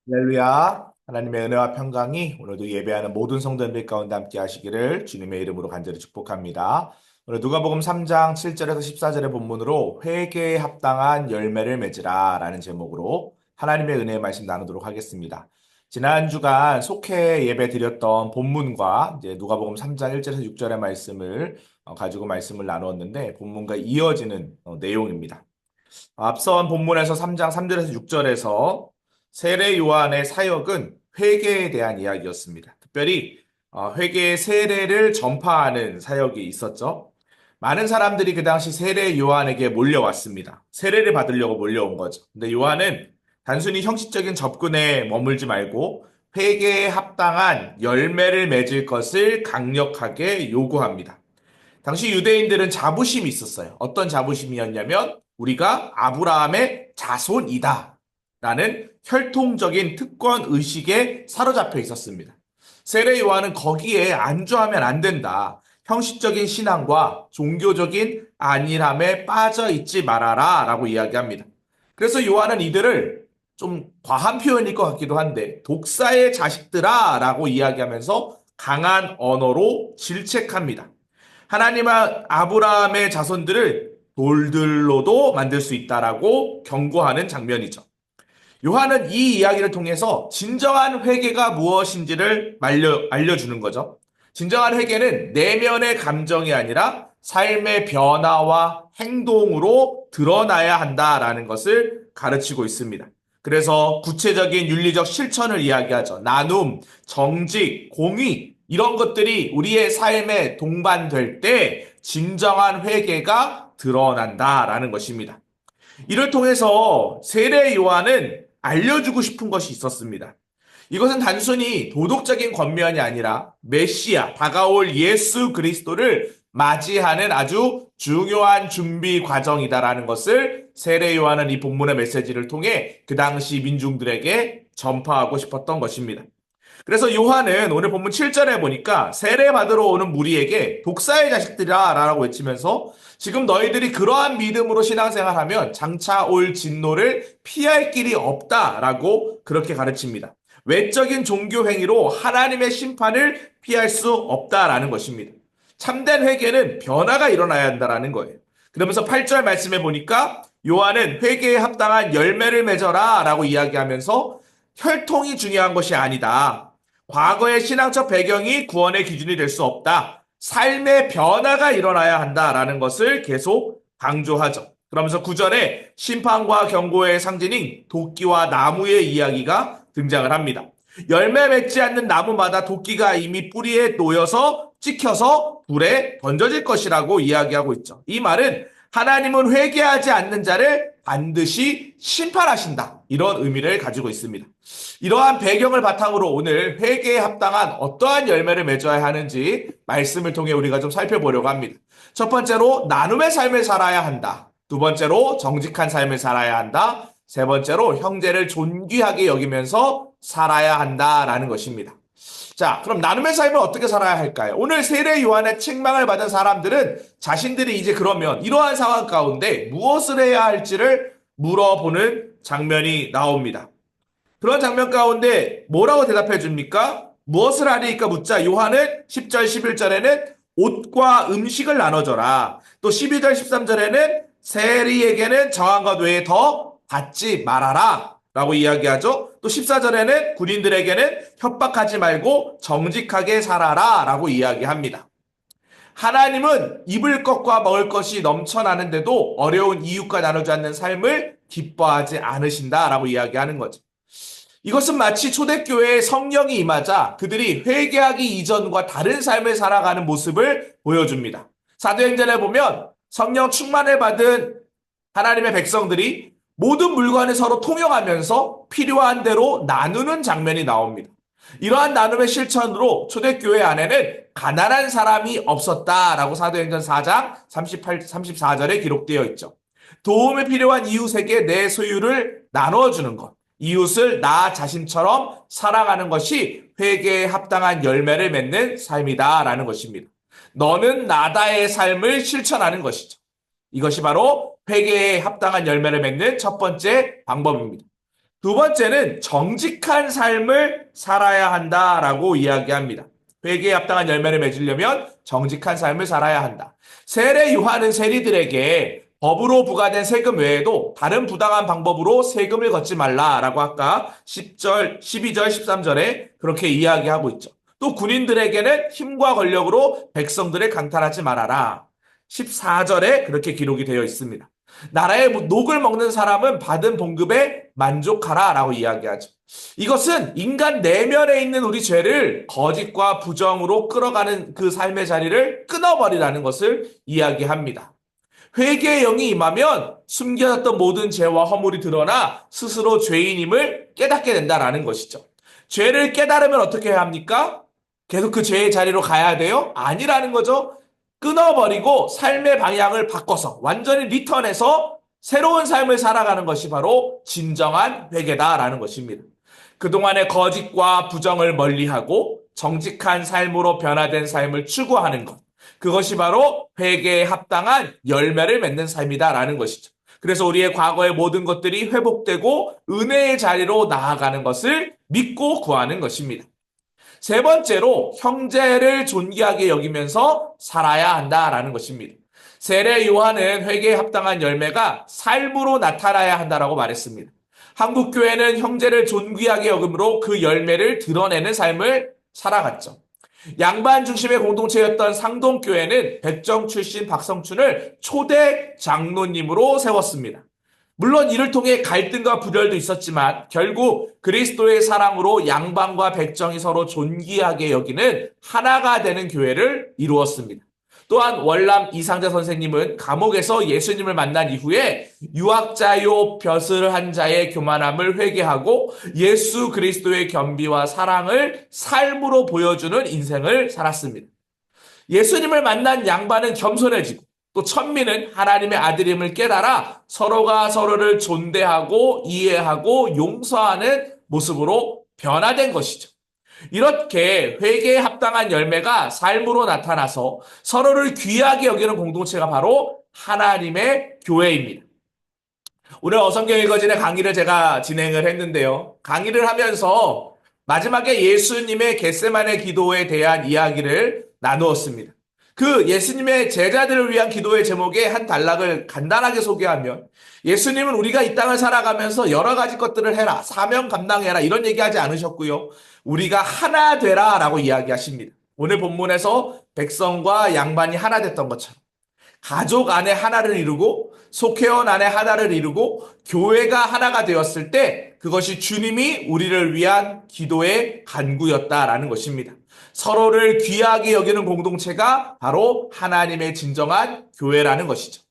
할렐루야. 하나님의 은혜와 평강이 오늘도 예배하는 모든 성도들 가운데 함께 하시기를 주님의 이름으로 간절히 축복합니다. 오늘 누가복음 3장 7절에서 14절의 본문으로 회개에 합당한 열매를 맺으라 라는 제목으로 하나님의 은혜의 말씀 나누도록 하겠습니다. 지난 주간 속회 예배 드렸던 본문과 이제 누가복음 3장 1절에서 6절의 말씀을 가지고 말씀을 나누었는데 본문과 이어지는 내용입니다. 앞선 본문에서 3장 3절에서 6절에서 세례 요한의 사역은 회개에 대한 이야기였습니다. 특별히 회개의 세례를 전파하는 사역이 있었죠. 많은 사람들이 그 당시 세례 요한에게 몰려왔습니다. 세례를 받으려고 몰려온 거죠. 근데 요한은 단순히 형식적인 접근에 머물지 말고 회개에 합당한 열매를 맺을 것을 강력하게 요구합니다. 당시 유대인들은 자부심이 있었어요. 어떤 자부심이었냐면 우리가 아브라함의 자손이다 라는 혈통적인 특권 의식에 사로잡혀 있었습니다. 세례 요한은 거기에 안주하면 안 된다. 형식적인 신앙과 종교적인 안일함에 빠져 있지 말아라 라고 이야기합니다. 그래서 요한은 이들을 좀 과한 표현일 것 같기도 한데 독사의 자식들아 라고 이야기하면서 강한 언어로 질책합니다. 하나님은 아브라함의 자손들을 돌들로도 만들 수 있다라고 경고하는 장면이죠. 요한은 이 이야기를 통해서 진정한 회개가 무엇인지를 알려주는 거죠. 진정한 회개는 내면의 감정이 아니라 삶의 변화와 행동으로 드러나야 한다라는 것을 가르치고 있습니다. 그래서 구체적인 윤리적 실천을 이야기하죠. 나눔, 정직, 공의, 이런 것들이 우리의 삶에 동반될 때 진정한 회개가 드러난다라는 것입니다. 이를 통해서 세례 요한은 알려주고 싶은 것이 있었습니다. 이것은 단순히 도덕적인 권면이 아니라 메시아, 다가올 예수 그리스도를 맞이하는 아주 중요한 준비 과정이다라는 것을 세례 요한은 이 본문의 메시지를 통해 그 당시 민중들에게 전파하고 싶었던 것입니다. 그래서 요한은 오늘 본문 7절에 보니까 세례 받으러 오는 무리에게 독사의 자식들이라 라고 외치면서 지금 너희들이 그러한 믿음으로 신앙생활하면 장차 올 진노를 피할 길이 없다라고 그렇게 가르칩니다. 외적인 종교 행위로 하나님의 심판을 피할 수 없다라는 것입니다. 참된 회개는 변화가 일어나야 한다라는 거예요. 그러면서 8절 말씀해 보니까 요한은 회개에 합당한 열매를 맺어라 라고 이야기하면서 혈통이 중요한 것이 아니다. 과거의 신앙적 배경이 구원의 기준이 될 수 없다. 삶의 변화가 일어나야 한다라는 것을 계속 강조하죠. 그러면서 9절에 심판과 경고의 상징인 도끼와 나무의 이야기가 등장을 합니다. 열매 맺지 않는 나무마다 도끼가 이미 뿌리에 놓여서 찍혀서 불에 던져질 것이라고 이야기하고 있죠. 이 말은 하나님은 회개하지 않는 자를 반드시 심판하신다. 이런 의미를 가지고 있습니다. 이러한 배경을 바탕으로 오늘 회개에 합당한 어떠한 열매를 맺어야 하는지 말씀을 통해 우리가 좀 살펴보려고 합니다. 첫 번째로 나눔의 삶을 살아야 한다. 두 번째로 정직한 삶을 살아야 한다. 세 번째로 형제를 존귀하게 여기면서 살아야 한다라는 것입니다. 자, 그럼 나눔의 삶을 어떻게 살아야 할까요? 오늘 세례 요한의 책망을 받은 사람들은 자신들이 이제 그러면 이러한 상황 가운데 무엇을 해야 할지를 물어보는 장면이 나옵니다. 그런 장면 가운데 뭐라고 대답해 줍니까? 무엇을 하리까 묻자 요한은 10절, 11절에는 옷과 음식을 나눠줘라. 또 12절, 13절에는 세리에게는 정한 것 외에 더 받지 말아라. 라고 이야기하죠. 또 14절에는 군인들에게는 협박하지 말고 정직하게 살아라. 라고 이야기합니다. 하나님은 입을 것과 먹을 것이 넘쳐나는데도 어려운 이웃과 나누지 않는 삶을 기뻐하지 않으신다라고 이야기하는 거죠. 이것은 마치 초대교회에 성령이 임하자 그들이 회개하기 이전과 다른 삶을 살아가는 모습을 보여줍니다. 사도행전에 보면 성령 충만을 받은 하나님의 백성들이 모든 물건을 서로 통용하면서 필요한 대로 나누는 장면이 나옵니다. 이러한 나눔의 실천으로 초대교회 안에는 가난한 사람이 없었다라고 사도행전 4장 34절에 기록되어 있죠. 도움이 필요한 이웃에게 내 소유를 나눠주는 것. 이웃을 나 자신처럼 사랑하는 것이 회개에 합당한 열매를 맺는 삶이다라는 것입니다. 너는 나다의 삶을 실천하는 것이죠. 이것이 바로 회개에 합당한 열매를 맺는 첫 번째 방법입니다. 두 번째는 정직한 삶을 살아야 한다라고 이야기합니다. 회개에 합당한 열매를 맺으려면 정직한 삶을 살아야 한다. 세례 요한은 세리들에게 법으로 부과된 세금 외에도 다른 부당한 방법으로 세금을 걷지 말라라고 아까 10절, 12절, 13절에 그렇게 이야기하고 있죠. 또 군인들에게는 힘과 권력으로 백성들을 강탈하지 말아라. 14절에 그렇게 기록이 되어 있습니다. 나라의 녹을 먹는 사람은 받은 봉급에 만족하라라고 이야기하죠. 이것은 인간 내면에 있는 우리 죄를 거짓과 부정으로 끌어가는 그 삶의 자리를 끊어버리라는 것을 이야기합니다. 회개의 영이 임하면 숨겨졌던 모든 죄와 허물이 드러나 스스로 죄인임을 깨닫게 된다라는 것이죠. 죄를 깨달으면 어떻게 해야 합니까? 계속 그 죄의 자리로 가야 돼요? 아니라는 거죠. 끊어버리고 삶의 방향을 바꿔서 완전히 리턴해서 새로운 삶을 살아가는 것이 바로 진정한 회개다라는 것입니다. 그동안의 거짓과 부정을 멀리하고 정직한 삶으로 변화된 삶을 추구하는 것. 그것이 바로 회개에 합당한 열매를 맺는 삶이다라는 것이죠. 그래서 우리의 과거의 모든 것들이 회복되고 은혜의 자리로 나아가는 것을 믿고 구하는 것입니다. 세 번째로 형제를 존귀하게 여기면서 살아야 한다라는 것입니다. 세례 요한은 회개에 합당한 열매가 삶으로 나타나야 한다라고 말했습니다. 한국 교회는 형제를 존귀하게 여김으로 그 열매를 드러내는 삶을 살아갔죠. 양반 중심의 공동체였던 상동교회는 백정 출신 박성춘을 초대 장로님으로 세웠습니다. 물론 이를 통해 갈등과 분열도 있었지만 결국 그리스도의 사랑으로 양반과 백정이 서로 존귀하게 여기는 하나가 되는 교회를 이루었습니다. 또한 월남 이상자 선생님은 감옥에서 예수님을 만난 이후에 유학자요 벼슬한 자의 교만함을 회개하고 예수 그리스도의 겸비와 사랑을 삶으로 보여주는 인생을 살았습니다. 예수님을 만난 양반은 겸손해지고 또 천민은 하나님의 아들임을 깨달아 서로가 서로를 존대하고 이해하고 용서하는 모습으로 변화된 것이죠. 이렇게 회개에 합당한 열매가 삶으로 나타나서 서로를 귀하게 여기는 공동체가 바로 하나님의 교회입니다. 오늘 어성경 읽어진의 강의를 제가 진행을 했는데요. 강의를 하면서 마지막에 예수님의 겟세마네 기도에 대한 이야기를 나누었습니다. 그 예수님의 제자들을 위한 기도의 제목의 한 단락을 간단하게 소개하면 예수님은 우리가 이 땅을 살아가면서 여러 가지 것들을 해라, 사명 감당해라 이런 얘기하지 않으셨고요. 우리가 하나 되라 라고 이야기하십니다. 오늘 본문에서 백성과 양반이 하나 됐던 것처럼 가족 안에 하나를 이루고 속회원 안에 하나를 이루고 교회가 하나가 되었을 때 그것이 주님이 우리를 위한 기도의 간구였다라는 것입니다. 서로를 귀하게 여기는 공동체가 바로 하나님의 진정한 교회라는 것이죠.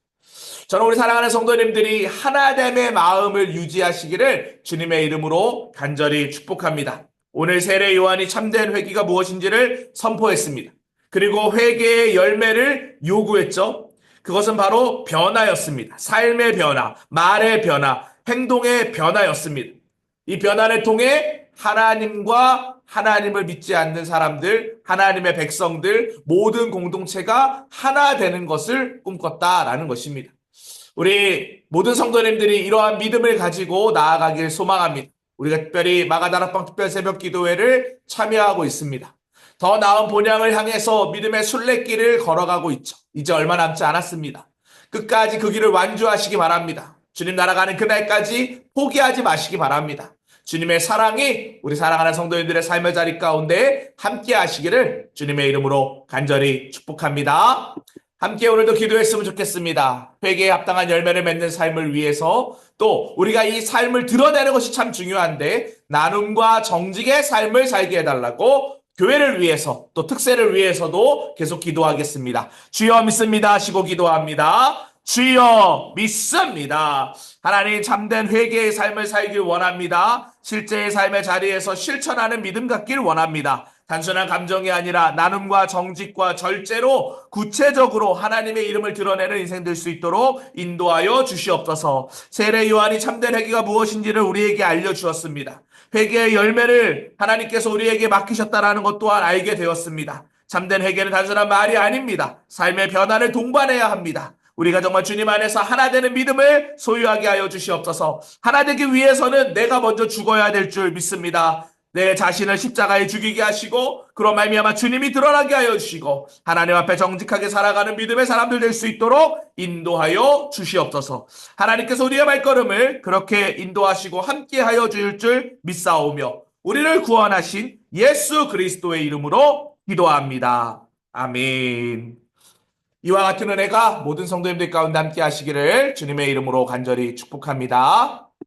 저는 우리 사랑하는 성도님들이 하나됨의 마음을 유지하시기를 주님의 이름으로 간절히 축복합니다. 오늘 세례 요한이 참된 회개가 무엇인지를 선포했습니다. 그리고 회개의 열매를 요구했죠. 그것은 바로 변화였습니다. 삶의 변화, 말의 변화, 행동의 변화였습니다. 이 변화를 통해 하나님과 하나님을 믿지 않는 사람들, 하나님의 백성들, 모든 공동체가 하나 되는 것을 꿈꿨다라는 것입니다. 우리 모든 성도님들이 이러한 믿음을 가지고 나아가길 소망합니다. 우리가 특별히 마가다락방 특별 새벽 기도회를 참여하고 있습니다. 더 나은 본향을 향해서 믿음의 순례길을 걸어가고 있죠. 이제 얼마 남지 않았습니다. 끝까지 그 길을 완주하시기 바랍니다. 주님 날아가는 그날까지 포기하지 마시기 바랍니다. 주님의 사랑이 우리 사랑하는 성도님들의 삶의 자리 가운데 함께 하시기를 주님의 이름으로 간절히 축복합니다. 함께 오늘도 기도했으면 좋겠습니다. 회개에 합당한 열매를 맺는 삶을 위해서 또 우리가 이 삶을 드러내는 것이 참 중요한데 나눔과 정직의 삶을 살게 해달라고 교회를 위해서 또 특세를 위해서도 계속 기도하겠습니다. 주여 믿습니다 하시고 기도합니다. 주여 믿습니다. 하나님 참된 회개의 삶을 살길 원합니다. 실제의 삶의 자리에서 실천하는 믿음 갖길 원합니다. 단순한 감정이 아니라 나눔과 정직과 절제로 구체적으로 하나님의 이름을 드러내는 인생 될 수 있도록 인도하여 주시옵소서. 세례 요한이 참된 회개가 무엇인지를 우리에게 알려주었습니다. 회개의 열매를 하나님께서 우리에게 맡기셨다라는 것 또한 알게 되었습니다. 참된 회개는 단순한 말이 아닙니다. 삶의 변화를 동반해야 합니다. 우리가 정말 주님 안에서 하나 되는 믿음을 소유하게 하여 주시옵소서. 하나 되기 위해서는 내가 먼저 죽어야 될 줄 믿습니다. 내 자신을 십자가에 죽이게 하시고 그로 말미암아 주님이 드러나게 하여 주시고 하나님 앞에 정직하게 살아가는 믿음의 사람들 될 수 있도록 인도하여 주시옵소서. 하나님께서 우리의 발걸음을 그렇게 인도하시고 함께하여 주실 줄 믿사오며 우리를 구원하신 예수 그리스도의 이름으로 기도합니다. 아멘. 이와 같은 은혜가 모든 성도님들 가운데 함께 하시기를 주님의 이름으로 간절히 축복합니다.